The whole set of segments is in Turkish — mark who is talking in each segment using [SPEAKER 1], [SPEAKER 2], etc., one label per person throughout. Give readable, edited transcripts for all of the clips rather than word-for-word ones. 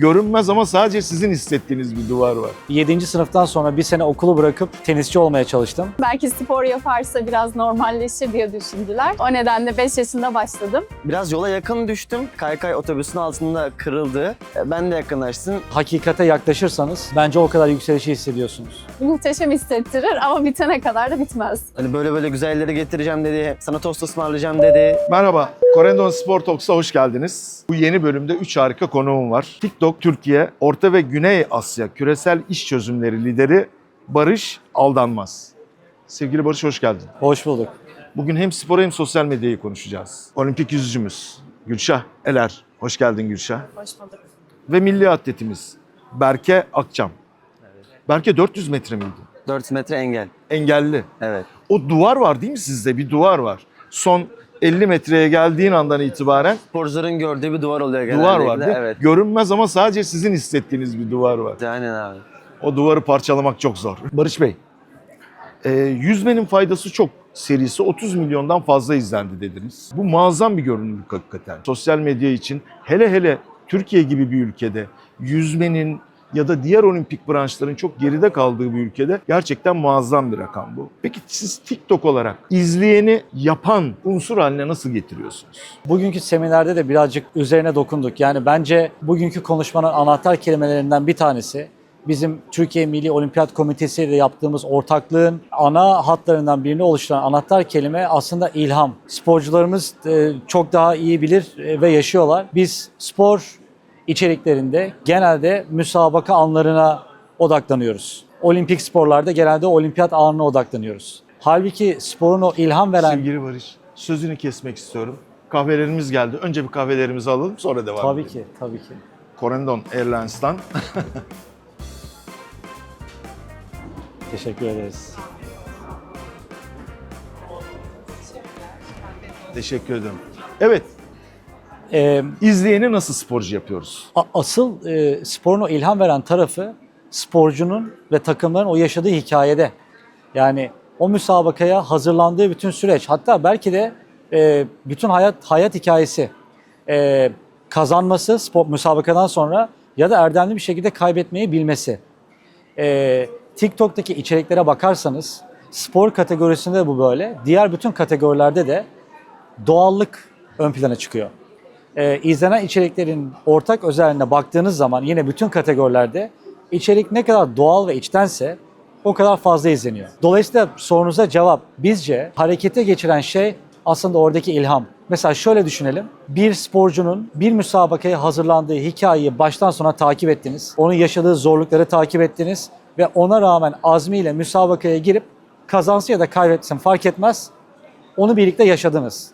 [SPEAKER 1] Görünmez ama sadece sizin hissettiğiniz bir duvar var.
[SPEAKER 2] 7. sınıftan sonra bir sene okulu bırakıp tenisçi olmaya çalıştım.
[SPEAKER 3] Belki spor yaparsa biraz normalleşir diye düşündüler. O nedenle 5 yaşında başladım.
[SPEAKER 4] Biraz yola yakın düştüm. Kaykay otobüsün altında kırıldı. Ben de yakınlaştım.
[SPEAKER 2] Hakikate yaklaşırsanız bence o kadar yükselişi hissediyorsunuz.
[SPEAKER 3] Muhteşem hissettirir ama bitene kadar da bitmez.
[SPEAKER 4] Hani böyle güzelleri getireceğim dedi. Sana tost ısmarlayacağım dedi.
[SPEAKER 1] Merhaba, Corendon Spor Talks'a hoş geldiniz. Bu yeni bölümde 3 harika konuğum var. TikTok Türkiye, Orta ve Güney Asya küresel iş çözümleri lideri Barış Aldanmaz. Sevgili Barış, hoş geldin.
[SPEAKER 2] Hoş bulduk.
[SPEAKER 1] Bugün hem spor hem sosyal medyayı konuşacağız. Olimpik yüzücümüz Gülşah Eler. Hoş geldin Gülşah.
[SPEAKER 3] Hoş bulduk.
[SPEAKER 1] Ve milli atletimiz Berke Akçam. Berke 400 metre miydi?
[SPEAKER 4] 400 metre engel.
[SPEAKER 1] Engelli.
[SPEAKER 4] Evet.
[SPEAKER 1] O duvar var değil mi sizde? Bir duvar var. Son 50 metreye geldiğin andan itibaren
[SPEAKER 4] Sporcuların gördüğü bir duvar oluyor genellikle.
[SPEAKER 1] duvar var değil mi?
[SPEAKER 4] Evet.
[SPEAKER 1] Görünmez ama sadece sizin hissettiğiniz bir duvar var.
[SPEAKER 4] Aynen abi.
[SPEAKER 1] O duvarı parçalamak çok zor. Barış Bey, yüzmenin faydası çok serisi 30 milyondan fazla izlendi dediniz. Bu muazzam bir görünürlük hakikaten. Sosyal medya için hele Türkiye gibi bir ülkede yüzmenin ya da diğer olimpik branşların çok geride kaldığı bir ülkede gerçekten muazzam bir rakam bu. Peki siz TikTok olarak izleyeni yapan unsur haline nasıl getiriyorsunuz?
[SPEAKER 2] Bugünkü seminerde de birazcık üzerine dokunduk. Yani bence bugünkü konuşmanın anahtar kelimelerinden bir tanesi bizim Türkiye Milli Olimpiyat Komitesi ile yaptığımız ortaklığın ana hatlarından birini oluşturan anahtar kelime aslında ilham. Sporcularımız çok daha iyi bilir ve yaşıyorlar. Biz spor içeriklerinde genelde müsabaka anlarına odaklanıyoruz. Olimpik sporlarda genelde olimpiyat anına odaklanıyoruz. Halbuki sporun o ilham veren...
[SPEAKER 1] Sevgili Barış, sözünü kesmek istiyorum. Kahvelerimiz geldi. Önce bir kahvelerimizi alalım, sonra devam
[SPEAKER 2] Tabii
[SPEAKER 1] edelim.
[SPEAKER 2] ki, tabii ki.
[SPEAKER 1] Corendon Airlines'tan.
[SPEAKER 2] Teşekkür ederiz.
[SPEAKER 1] Teşekkür ederim. Evet,
[SPEAKER 2] Ee,
[SPEAKER 1] izleyeni nasıl sporcu yapıyoruz?
[SPEAKER 2] Asıl sporun o ilham veren tarafı sporcunun ve takımların o yaşadığı hikayede. Yani o müsabakaya hazırlandığı bütün süreç, hatta belki de bütün hayat hikayesi. Kazanması spor müsabakadan sonra ya da erdemli bir şekilde kaybetmeyi bilmesi. TikTok'taki içeriklere bakarsanız spor kategorisinde de bu böyle. Diğer bütün kategorilerde de doğallık ön plana çıkıyor. İzlenen içeriklerin ortak özelliğine baktığınız zaman yine bütün kategorilerde içerik ne kadar doğal ve içtense o kadar fazla izleniyor. Dolayısıyla sorunuza cevap, bizce harekete geçiren şey aslında oradaki ilham. Mesela şöyle düşünelim, bir sporcunun bir müsabakaya hazırlandığı hikayeyi baştan sona takip ettiniz, onun yaşadığı zorlukları takip ettiniz ve ona rağmen azmiyle müsabakaya girip kazansın ya da kaybetsin fark etmez, onu birlikte yaşadınız.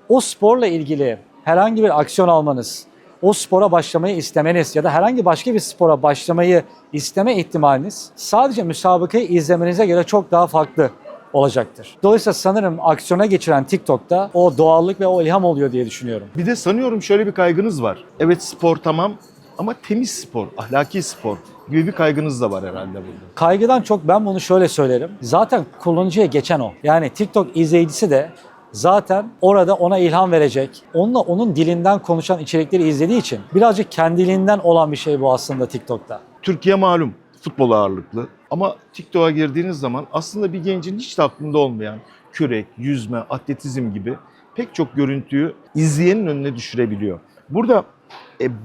[SPEAKER 2] O sporla ilgili herhangi bir aksiyon almanız, o spora başlamayı istemeniz ya da herhangi başka bir spora başlamayı isteme ihtimaliniz sadece müsabakayı izlemenize göre çok daha farklı olacaktır. Dolayısıyla sanırım aksiyona geçiren TikTok'ta o doğallık ve o ilham oluyor diye düşünüyorum.
[SPEAKER 1] Bir de sanıyorum şöyle bir kaygınız var. Evet, spor tamam ama temiz spor, ahlaki spor gibi bir kaygınız da var herhalde burada.
[SPEAKER 2] Kaygıdan çok ben bunu şöyle söylerim. Zaten kullanıcıya geçen o. Yani TikTok izleyicisi de zaten orada ona ilham verecek, onunla onun dilinden konuşan içerikleri izlediği için birazcık kendiliğinden olan bir şey bu aslında TikTok'ta.
[SPEAKER 1] Türkiye malum futbol ağırlıklı ama TikTok'a girdiğiniz zaman aslında bir gencin hiç de aklında olmayan kürek, yüzme, atletizm gibi pek çok görüntüyü izleyenin önüne düşürebiliyor. Burada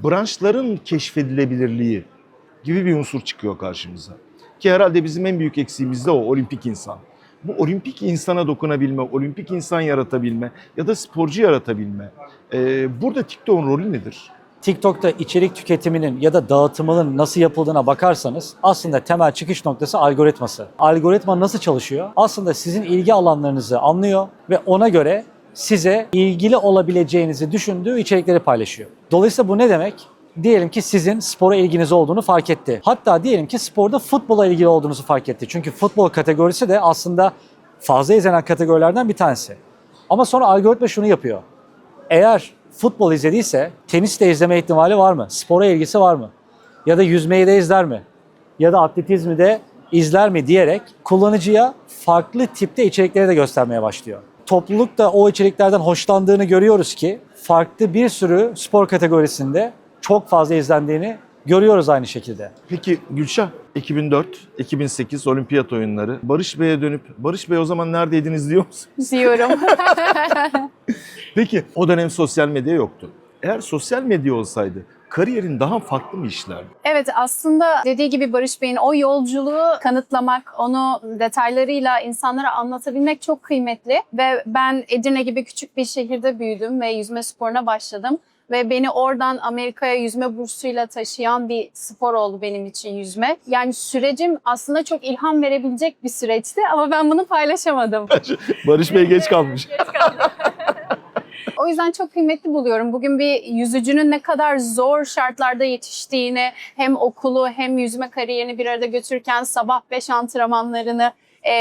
[SPEAKER 1] branşların keşfedilebilirliği gibi bir unsur çıkıyor karşımıza. Ki herhalde bizim en büyük eksiğimiz de o olimpik insan. Bu olimpik insana dokunabilme, olimpik insan yaratabilme ya da sporcu yaratabilme. Burada TikTok'un rolü nedir?
[SPEAKER 2] TikTok'ta içerik tüketiminin ya da dağıtımının nasıl yapıldığına bakarsanız aslında temel çıkış noktası algoritması. Algoritma nasıl çalışıyor? Aslında sizin ilgi alanlarınızı anlıyor ve ona göre size ilgili olabileceğinizi düşündüğü içerikleri paylaşıyor. Dolayısıyla bu ne demek? Diyelim ki sizin spora ilginiz olduğunu fark etti. Hatta diyelim ki sporda futbola ilgili olduğunuzu fark etti. Çünkü futbol kategorisi de aslında fazla izlenen kategorilerden bir tanesi. Ama sonra algoritma şunu yapıyor. Eğer futbol izlediyse tenis de izleme ihtimali var mı? Spora ilgisi var mı? Ya da yüzmeyi de izler mi? Ya da atletizmi de izler mi diyerek kullanıcıya farklı tipte içerikleri de göstermeye başlıyor. Topluluk da o içeriklerden hoşlandığını görüyoruz ki farklı bir sürü spor kategorisinde çok fazla izlendiğini görüyoruz aynı şekilde.
[SPEAKER 1] Peki Gülşah, 2004-2008 Olimpiyat oyunları. Barış Bey'e dönüp, Barış Bey o zaman neredeydiniz diyor musun?
[SPEAKER 3] Diyorum.
[SPEAKER 1] Peki o dönem sosyal medya yoktu. Eğer sosyal medya olsaydı kariyerin daha farklı mı işlerdi?
[SPEAKER 3] Evet, aslında dediği gibi Barış Bey'in o yolculuğu kanıtlamak, onu detaylarıyla insanlara anlatabilmek çok kıymetli. Ve ben Edirne gibi küçük bir şehirde büyüdüm ve yüzme sporuna başladım. Ve beni oradan Amerika'ya yüzme bursuyla taşıyan bir spor oldu benim için yüzme. Yani sürecim aslında çok ilham verebilecek bir süreçti ama ben bunu paylaşamadım.
[SPEAKER 1] Barış Bey geç kalmış.
[SPEAKER 3] O yüzden çok kıymetli buluyorum. Bugün bir yüzücünün ne kadar zor şartlarda yetiştiğini, hem okulu hem yüzme kariyerini bir arada götürürken sabah 5 antrenmanlarını,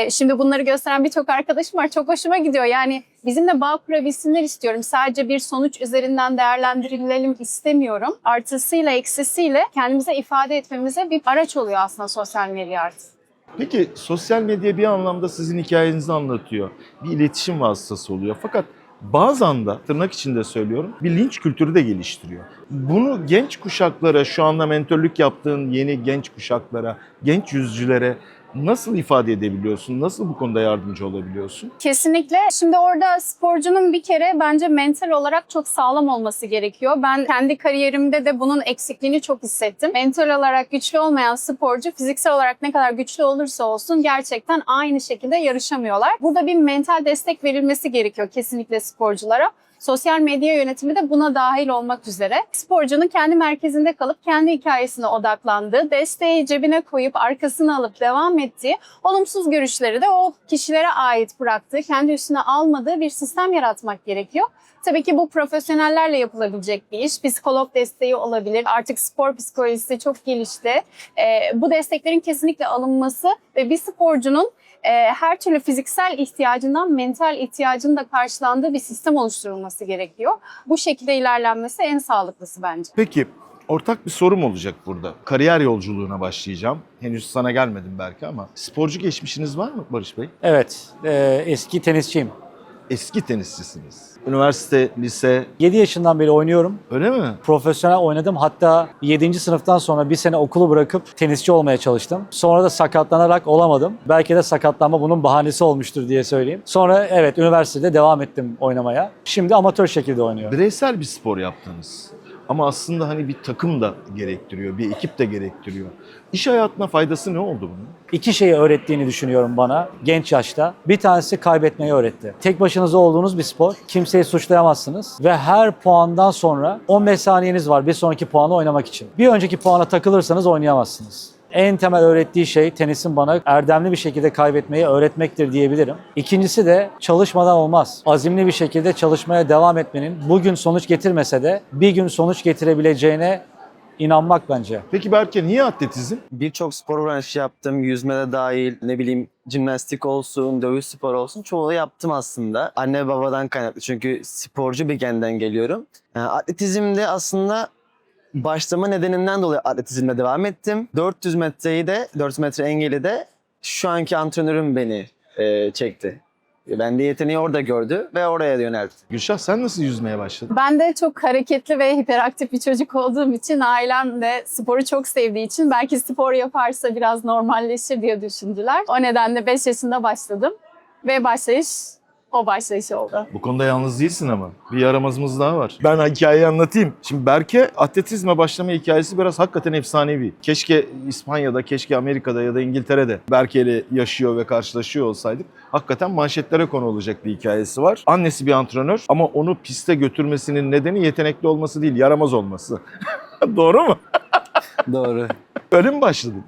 [SPEAKER 3] şimdi bunları gösteren birçok arkadaşım var. Çok hoşuma gidiyor. Yani bizimle bağ kurabilsinler istiyorum. Sadece bir sonuç üzerinden değerlendirilelim istemiyorum. Artısıyla eksisiyle kendimize ifade etmemize bir araç oluyor aslında sosyal medya artık.
[SPEAKER 1] Peki sosyal medya bir anlamda sizin hikayenizi anlatıyor. Bir iletişim vasıtası oluyor. Fakat bazen de tırnak içinde söylüyorum bir linç kültürü de geliştiriyor. Bunu genç kuşaklara, şu anda mentörlük yaptığın yeni genç kuşaklara, genç yüzücülere nasıl ifade edebiliyorsun? Nasıl bu konuda yardımcı olabiliyorsun?
[SPEAKER 3] Kesinlikle. Şimdi orada sporcunun bir kere bence mental olarak çok sağlam olması gerekiyor. Ben kendi kariyerimde de bunun eksikliğini çok hissettim. Mental olarak güçlü olmayan sporcu fiziksel olarak ne kadar güçlü olursa olsun gerçekten aynı şekilde yarışamıyorlar. Burada bir mental destek verilmesi gerekiyor kesinlikle sporculara. Sosyal medya yönetimi de buna dahil olmak üzere. Sporcunun kendi merkezinde kalıp kendi hikayesine odaklandığı, desteği cebine koyup arkasını alıp devam ettiği, olumsuz görüşleri de o kişilere ait bıraktığı, kendi üstüne almadığı bir sistem yaratmak gerekiyor. Tabii ki bu profesyonellerle yapılabilecek bir iş. Psikolog desteği olabilir. Artık spor psikolojisi çok gelişti. Bu desteklerin kesinlikle alınması ve bir sporcunun her türlü fiziksel ihtiyacından mental ihtiyacının da karşılandığı bir sistem oluşturulması gerekiyor. Bu şekilde ilerlenmesi en sağlıklısı bence.
[SPEAKER 1] Peki ortak bir sorum olacak burada. Kariyer yolculuğuna başlayacağım. Henüz sana gelmedim belki ama sporcu geçmişiniz var mı Barış Bey?
[SPEAKER 2] Evet, eski tenisçiyim.
[SPEAKER 1] Eski tenisçisiniz. Üniversite, lise
[SPEAKER 2] 7 yaşından beri oynuyorum.
[SPEAKER 1] öyle mi?
[SPEAKER 2] Profesyonel oynadım. Hatta 7. sınıftan sonra bir sene okulu bırakıp tenisçi olmaya çalıştım. Sonra da sakatlanarak olamadım. Belki de sakatlanma bunun bahanesi olmuştur diye söyleyeyim. Sonra evet üniversitede devam ettim oynamaya. Şimdi amatör şekilde oynuyorum.
[SPEAKER 1] Bireysel bir spor yaptınız. Ama aslında hani bir takım da gerektiriyor, bir ekip de gerektiriyor. İş hayatına faydası ne oldu bunun?
[SPEAKER 2] 2 şeyi öğrettiğini düşünüyorum bana genç yaşta. Bir tanesi kaybetmeyi öğretti. Tek başınıza olduğunuz bir spor. Kimseyi suçlayamazsınız. Ve her puandan sonra 15 saniyeniz var bir sonraki puanı oynamak için. Bir önceki puana takılırsanız oynayamazsınız. En temel öğrettiği şey tenisin bana erdemli bir şekilde kaybetmeyi öğretmektir diyebilirim. İkincisi de çalışmadan olmaz. Azimli bir şekilde çalışmaya devam etmenin bugün sonuç getirmese de bir gün sonuç getirebileceğine inanmak bence.
[SPEAKER 1] Peki Berke niye atletizm?
[SPEAKER 4] Birçok spor branşı yaptım. Yüzme de dahil, ne bileyim jimnastik olsun, dövüş sporu olsun. Çoğunu yaptım aslında. Anne babadan kaynaklı çünkü sporcu bir genden geliyorum. Atletizmde aslında başlama nedeninden dolayı atletizmle devam ettim. 400 metreyi de, 400 metre engeli de şu anki antrenörüm beni çekti. Ben de yeteneği orada gördü ve oraya yöneldi.
[SPEAKER 1] Gülşah sen nasıl yüzmeye başladın?
[SPEAKER 3] Ben de çok hareketli ve hiperaktif bir çocuk olduğum için ailem de sporu çok sevdiği için belki spor yaparsa biraz normalleşir diye düşündüler. O nedenle 5 yaşında başladım ve başlayış o başlayış oldu.
[SPEAKER 1] Bu konuda yalnız değilsin ama. Bir yaramazımız daha var. Ben hikayeyi anlatayım. Şimdi Berke atletizme başlama hikayesi biraz hakikaten efsanevi. Keşke İspanya'da, keşke Amerika'da ya da İngiltere'de Berke ile yaşıyor ve karşılaşıyor olsaydık. Hakikaten manşetlere konu olacak bir hikayesi var. Annesi bir antrenör ama onu piste götürmesinin nedeni yetenekli olması değil, yaramaz olması. Doğru mu?
[SPEAKER 4] Doğru.
[SPEAKER 1] Öyle mi başladın?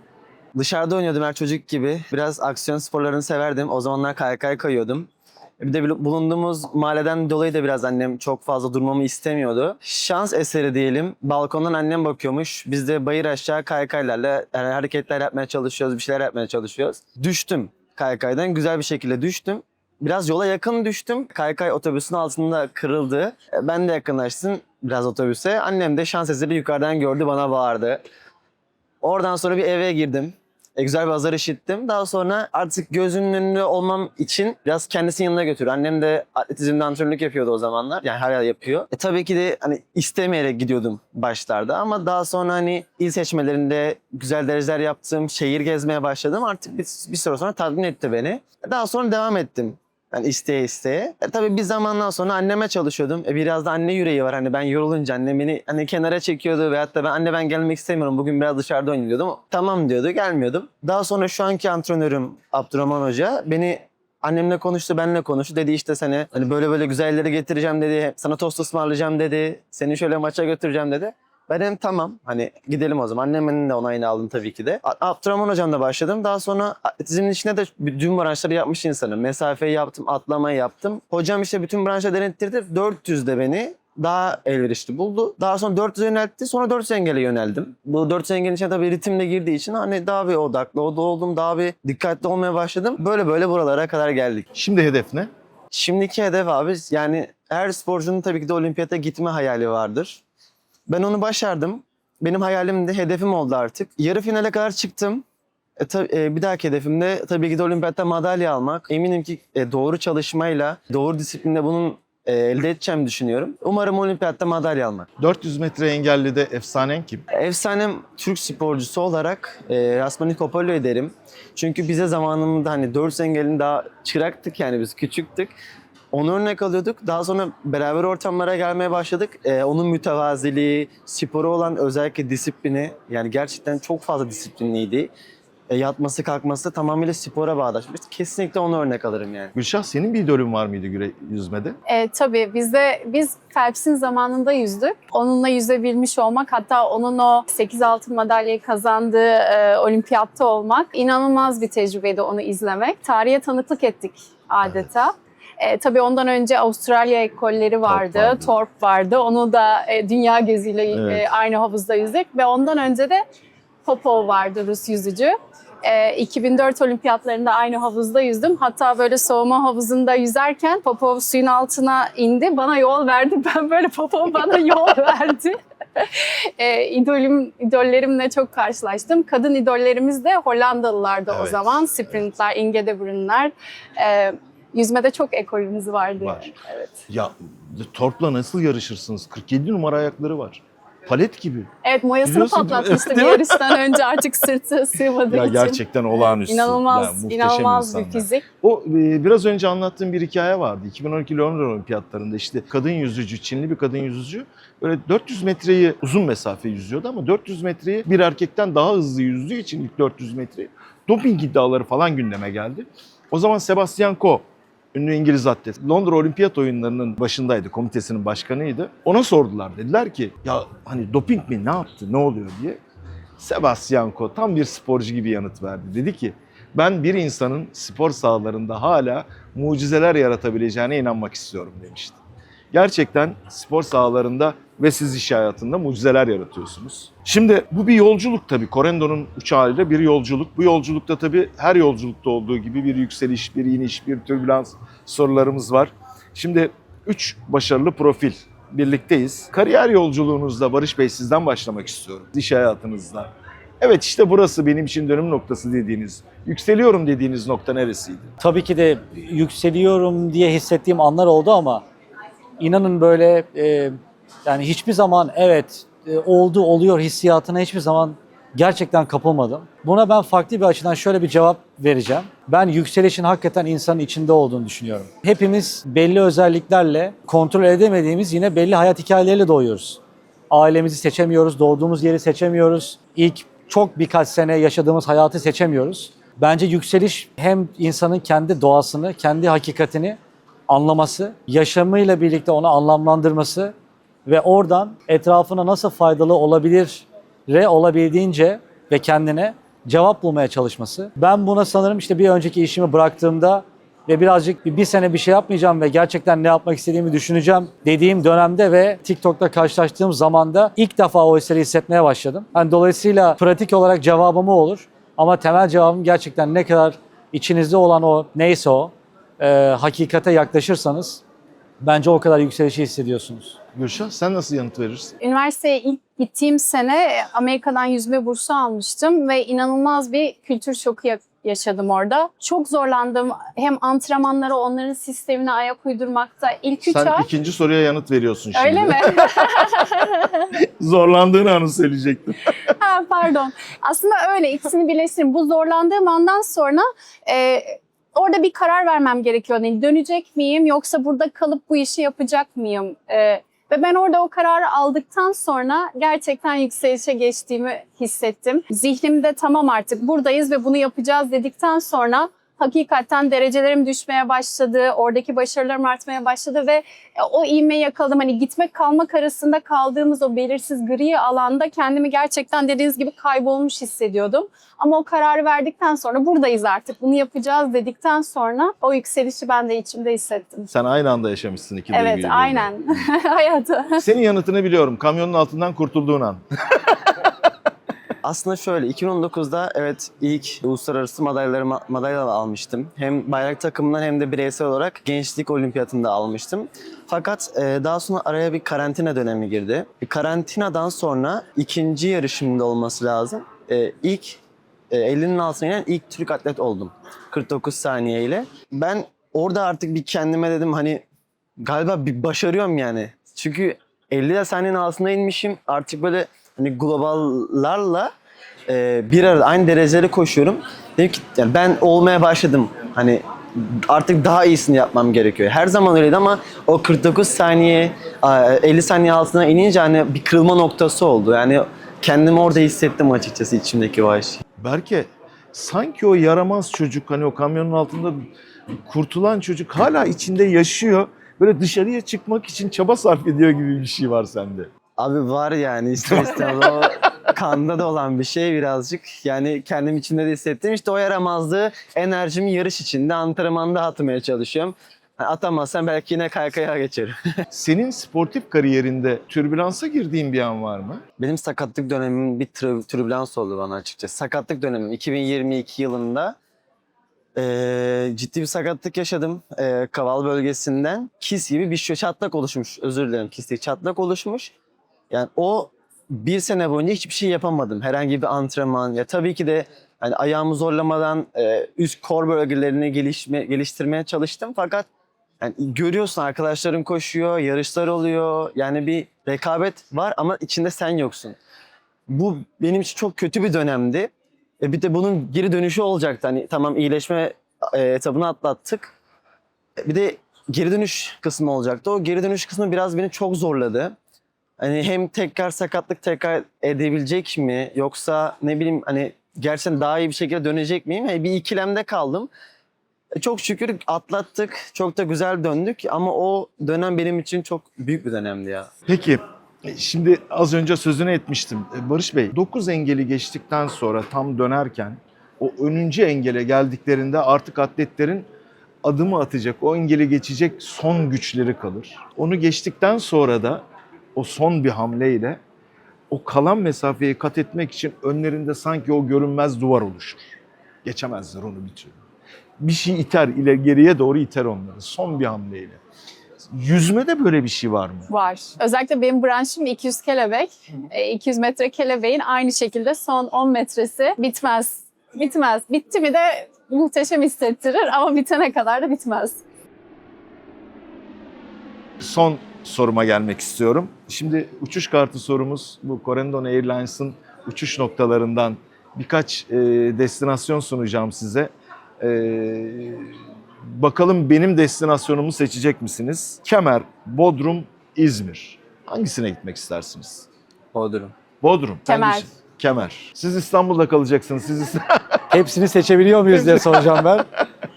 [SPEAKER 4] Dışarıda oynuyordum her çocuk gibi. Biraz aksiyon sporlarını severdim. O zamanlar kaykay kayıyordum. Bir de bulunduğumuz mahalleden dolayı da biraz annem çok fazla durmamı istemiyordu. Şans eseri diyelim. Balkondan annem bakıyormuş. Biz de bayır aşağı kaykaylarla hareketler yapmaya çalışıyoruz, bir şeyler yapmaya çalışıyoruz. Düştüm kaykaydan. Güzel bir şekilde düştüm. Biraz yola yakın düştüm. Kaykay otobüsün altında kırıldı. Ben de yakınlaştım biraz otobüse. Annem de şans eseri yukarıdan gördü, bana bağırdı. Oradan sonra bir eve girdim. Güzel bir azar işittim. Daha sonra artık gözünün önünde olmam için biraz kendisinin yanına götür. Annem de atletizmde antrenörlük yapıyordu o zamanlar. Yani hala yapıyor. Tabii ki de hani istemeyerek gidiyordum başlarda ama daha sonra hani il seçmelerinde güzel dereceler yaptım. Şehir gezmeye başladım. Artık bir süre sonra tatmin etti beni. Daha sonra devam ettim. Yani isteye isteye. Tabii bir zamandan sonra anneme çalışıyordum. Biraz da anne yüreği var. Hani ben yorulunca annem beni hani kenara çekiyordu veyahut da ben gelmek istemiyorum. Bugün biraz dışarıda oynayayım diyordum. Tamam diyordu, gelmiyordum. Daha sonra şu anki antrenörüm Abdurrahman Hoca beni annemle konuştu, benimle konuştu. Dedi işte seni hani böyle böyle güzel yerlere getireceğim dedi. Sana tost ısmarlayacağım dedi. Seni şöyle maça götüreceğim dedi. Ben dedim tamam hani gidelim o zaman. Annemin de onayını aldım tabii ki de. Abdurrahman hocamla başladım. Daha sonra atletizmin içine de bütün branşları yapmış insanım. Mesafeyi yaptım, atlamayı yaptım. Hocam işte bütün branşları denettirdi. 400'de beni daha elverişli buldu. Daha sonra 400'e yöneltti. Sonra 400 engele yöneldim. Bu 400 engelin içine tabii ritim de girdiği için hani daha bir odaklı oldum. Daha bir dikkatli olmaya başladım. Böyle böyle buralara kadar geldik.
[SPEAKER 1] Şimdi hedef ne?
[SPEAKER 4] Şimdiki hedef abi yani her sporcunun tabii ki de olimpiyata gitme hayali vardır. Ben onu başardım. Benim hayalim de hedefim oldu artık. Yarı finale kadar çıktım. Bir dahaki hedefim de tabii ki de olimpiyatta madalya almak. Eminim ki doğru çalışmayla, doğru disiplinde bunun elde edeceğimi düşünüyorum. Umarım olimpiyatta madalya almak.
[SPEAKER 1] 400 metre engellide efsanen kim?
[SPEAKER 4] Efsanem Türk sporcusu olarak Rasmanik Opolyo'yu derim. Çünkü bize zamanında hani 400 engelin daha çıraktık yani biz küçüktük. Onu örnek alıyorduk. Daha sonra beraber ortamlara gelmeye başladık. Onun mütevaziliği, sporu olan özellikle disiplini yani gerçekten çok fazla disiplinliydi. Yatması kalkması tamamıyla spora bağdaşmış. Kesinlikle onu örnek alırım yani.
[SPEAKER 1] Gülşah senin bir idolün var mıydı yüzmede?
[SPEAKER 3] Tabii biz Phelps'in zamanında yüzdük. Onunla yüzebilmiş olmak, hatta onun o 8 altın madalyayı kazandığı olimpiyatta olmak inanılmaz bir tecrübeydi onu izlemek. Tarihe tanıklık ettik adeta. Tabii ondan önce Avustralya ekolleri vardı, Torp vardı. Onu da dünya gözüyle aynı havuzda yüzdük. Ve ondan önce de Popov vardı, Rus yüzücü. 2004 olimpiyatlarında aynı havuzda yüzdüm. Hatta böyle soğuma havuzunda yüzerken Popov suyun altına indi. Bana yol verdi. Ben böyle Popov bana yol verdi. İdollerimle çok karşılaştım. Kadın idollerimiz de Hollandalılardı o zaman. Sprintler, Inge de Bruyne'ler. Yüzmede çok ekolümüz vardı.
[SPEAKER 1] Var.
[SPEAKER 3] Evet.
[SPEAKER 1] Ya Torp'la nasıl yarışırsınız? 47 numara ayakları var. Palet gibi.
[SPEAKER 3] Evet, moyasını
[SPEAKER 1] Biliyorsun,
[SPEAKER 3] patlatmıştı
[SPEAKER 1] değil mi?
[SPEAKER 3] yarıştan önce artık sırtı sığmadığı
[SPEAKER 1] Ya
[SPEAKER 3] için.
[SPEAKER 1] gerçekten olağanüstü.
[SPEAKER 3] İnanılmaz,
[SPEAKER 1] Yani muhteşem
[SPEAKER 3] inanılmaz bir
[SPEAKER 1] insanlar.
[SPEAKER 3] fizik.
[SPEAKER 1] O biraz önce anlattığım bir hikaye vardı. 2012 Londra Olimpiyatlarında işte kadın yüzücü, Çinli bir kadın yüzücü böyle 400 metreyi uzun mesafe yüzüyordu ama 400 metreyi bir erkekten daha hızlı yüzdüğü için ilk 400 metreyi doping iddiaları falan gündeme geldi. O zaman Sebastian Coe, ünlü İngiliz atlet, Londra Olimpiyat Oyunları'nın başındaydı, komitesinin başkanıydı. Ona sordular, dediler ki ya hani doping mi, ne yaptı, ne oluyor diye. Sebastian Coe tam bir sporcu gibi yanıt verdi. Dedi ki ben bir insanın spor sahalarında hala mucizeler yaratabileceğine inanmak istiyorum demişti. Gerçekten spor sahalarında ve siz iş hayatında mucizeler yaratıyorsunuz. Şimdi bu bir yolculuk tabii. Correndo'nun uçağıyla bir yolculuk. Bu yolculukta tabii her yolculukta olduğu gibi bir yükseliş, bir iniş, bir türbülans sorularımız var. Şimdi 3 başarılı profil birlikteyiz. Kariyer yolculuğunuzda Barış Bey sizden başlamak istiyorum. İş hayatınızda. Evet işte burası benim için dönüm noktası dediğiniz, yükseliyorum dediğiniz nokta neresiydi?
[SPEAKER 2] Tabii ki de yükseliyorum diye hissettiğim anlar oldu ama inanın böyle yani hiçbir zaman evet oluyor hissiyatına hiçbir zaman gerçekten kapılmadım. Buna ben farklı bir açıdan şöyle bir cevap vereceğim. Ben yükselişin hakikaten insanın içinde olduğunu düşünüyorum. Hepimiz belli özelliklerle kontrol edemediğimiz yine belli hayat hikayeleriyle doğuyoruz. Ailemizi seçemiyoruz, doğduğumuz yeri seçemiyoruz. İlk çok birkaç sene yaşadığımız hayatı seçemiyoruz. Bence yükseliş hem insanın kendi doğasını, kendi hakikatini anlaması, yaşamıyla birlikte onu anlamlandırması ve oradan etrafına nasıl faydalı olabilir olabildiğince ve kendine cevap bulmaya çalışması. Ben buna sanırım işte bir önceki işimi bıraktığımda ve birazcık bir sene bir şey yapmayacağım ve gerçekten ne yapmak istediğimi düşüneceğim dediğim dönemde ve TikTok'ta karşılaştığım zamanda ilk defa o hisleri hissetmeye başladım. Yani dolayısıyla pratik olarak cevabım o olur ama temel cevabım gerçekten ne kadar içinizde olan o neyse o hakikate yaklaşırsanız bence o kadar yükselişi hissediyorsunuz.
[SPEAKER 1] Gülşah sen nasıl yanıt verirsin?
[SPEAKER 3] Üniversiteye ilk gittiğim sene Amerika'dan yüzme bursu almıştım ve inanılmaz bir kültür şoku yaşadım orada. Çok zorlandım. Hem antrenmanlara, onların sistemine ayak uydurmakta. İlk 3
[SPEAKER 1] Sen
[SPEAKER 3] ay...
[SPEAKER 1] ikinci soruya yanıt veriyorsun şimdi.
[SPEAKER 3] Öyle mi?
[SPEAKER 1] Zorlandığın anı söyleyecektim.
[SPEAKER 3] Ha, pardon. Aslında öyle. İkisini birleştirdim. Bu zorlandığım andan sonra orada bir karar vermem gerekiyor. Yani dönecek miyim yoksa burada kalıp bu işi yapacak mıyım? Ve ben orada o kararı aldıktan sonra gerçekten yükselişe geçtiğimi hissettim. Zihnimde tamam artık buradayız ve bunu yapacağız dedikten sonra hakikaten derecelerim düşmeye başladı, oradaki başarılarım artmaya başladı ve o ivmeyi yakaladım. Hani gitmek kalmak arasında kaldığımız o belirsiz gri alanda kendimi gerçekten dediğiniz gibi kaybolmuş hissediyordum. Ama o kararı verdikten sonra buradayız artık, bunu yapacağız dedikten sonra o yükselişi ben de içimde hissettim.
[SPEAKER 1] Sen aynı anda yaşamışsın iki
[SPEAKER 3] Evet,
[SPEAKER 1] duyguyu.
[SPEAKER 3] aynen. Hayatı.
[SPEAKER 1] Senin yanıtını biliyorum. Kamyonun altından kurtulduğun an.
[SPEAKER 4] Aslında şöyle 2019'da evet ilk uluslararası madalyalar almıştım. Hem bayrak takımından hem de bireysel olarak gençlik olimpiyatında almıştım. Fakat daha sonra araya bir karantina dönemi girdi. Karantinadan sonra ikinci yarışımda olması lazım. İlk 50'nin altına inen ilk Türk atlet oldum. 49 saniyeyle. Ben orada artık bir kendime dedim hani galiba bir başarıyorum yani. Çünkü 50 saniyenin altına inmişim. Artık böyle hani globallarla bir arada aynı dereceleri koşuyorum. Dedim ki yani ben olmaya başladım. Hani artık daha iyisini yapmam gerekiyor. Her zaman öyleydi ama o 49 saniye 50 saniye altına inince hani bir kırılma noktası oldu. Yani kendimi orada hissettim açıkçası içimdeki o aşk.
[SPEAKER 1] Berke, sanki o yaramaz çocuk, hani o kamyonun altında kurtulan çocuk hala içinde yaşıyor. Böyle dışarıya çıkmak için çaba sarf ediyor gibi bir şey var sende.
[SPEAKER 4] Abi var yani ister istemez o kanda da olan bir şey birazcık. Yani kendim içimde de hissettim. İşte o yaramazlığı enerjimi yarış içinde antrenmanda atmaya çalışıyorum. Yani atamazsam belki yine kaykaya geçerim.
[SPEAKER 1] Senin sportif kariyerinde türbülansa girdiğin bir an var mı?
[SPEAKER 4] Benim sakatlık dönemim bir türbülans oldu bana açıkçası. Sakatlık dönemim 2022 yılında ciddi bir sakatlık yaşadım. Kaval bölgesinden kis gibi bir çatlak oluşmuş. Özür dilerim, kis değil, çatlak oluşmuş. Yani o bir sene boyunca hiçbir şey yapamadım. Herhangi bir antrenman ya tabii ki de yani ayağımı zorlamadan üst kor bölgelerini geliştirmeye çalıştım. Fakat yani görüyorsun arkadaşların koşuyor, yarışlar oluyor. Yani bir rekabet var ama içinde sen yoksun. Bu benim için çok kötü bir dönemdi. Bir de bunun geri dönüşü olacaktı. Hani tamam iyileşme etabını atlattık. Bir de geri dönüş kısmı olacaktı. O geri dönüş kısmı biraz beni çok zorladı. Hani hem tekrar sakatlık tekrar edebilecek mi yoksa ne bileyim hani gerçekten daha iyi bir şekilde dönecek miyim? Yani bir ikilemde kaldım. Çok şükür atlattık. Çok da güzel döndük ama o dönem benim için çok büyük bir dönemdi ya.
[SPEAKER 1] Peki, şimdi az önce sözünü etmiştim. Barış Bey, 9 engeli geçtikten sonra tam dönerken o 10. engele geldiklerinde artık atletlerin adımı atacak, o engeli geçecek son güçleri kalır. Onu geçtikten sonra da o son bir hamleyle o kalan mesafeyi kat etmek için önlerinde sanki o görünmez duvar oluşur. Geçemezler onu bir türlü. Bir şey iter, geriye doğru iter onları son bir hamleyle. Yüzmede böyle bir şey var mı?
[SPEAKER 3] Var. Özellikle benim branşım 200 kelebek. 200 metre kelebeğin aynı şekilde son 10 metresi bitmez. Bitmez. Bitti mi de muhteşem hissettirir ama bitene kadar da bitmez.
[SPEAKER 1] Son soruma gelmek istiyorum. Şimdi uçuş kartı sorumuz bu Corendon Airlines'ın uçuş noktalarından birkaç destinasyon sunacağım size. Bakalım benim destinasyonumu seçecek misiniz? Kemer, Bodrum, İzmir. Hangisine gitmek istersiniz?
[SPEAKER 4] Bodrum.
[SPEAKER 1] Bodrum.
[SPEAKER 3] Kemer.
[SPEAKER 1] Hangisi? Kemer. Siz İstanbul'da kalacaksınız.
[SPEAKER 2] Hepsini seçebiliyor muyuz diye soracağım ben.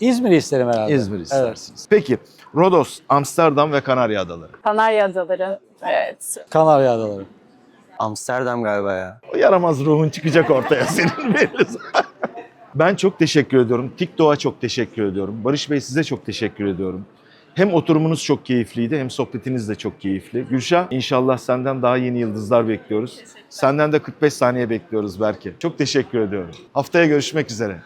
[SPEAKER 2] İzmir'i isterim herhalde.
[SPEAKER 1] İzmir
[SPEAKER 2] Evet.
[SPEAKER 1] istersiniz. Peki, Rodos, Amsterdam ve Kanarya Adaları.
[SPEAKER 3] Kanarya Adaları. Evet.
[SPEAKER 2] Kanarya Adaları.
[SPEAKER 4] Amsterdam galiba ya.
[SPEAKER 1] O yaramaz ruhun çıkacak ortaya senin belli. Ben çok teşekkür ediyorum. TikTok'a çok teşekkür ediyorum. Barış Bey size çok teşekkür ediyorum. Hem oturumunuz çok keyifliydi hem sohbetiniz de çok keyifli. Gülşah, inşallah senden daha yeni yıldızlar bekliyoruz. Senden de 45 saniye bekliyoruz belki. Çok teşekkür ediyorum. Haftaya görüşmek üzere.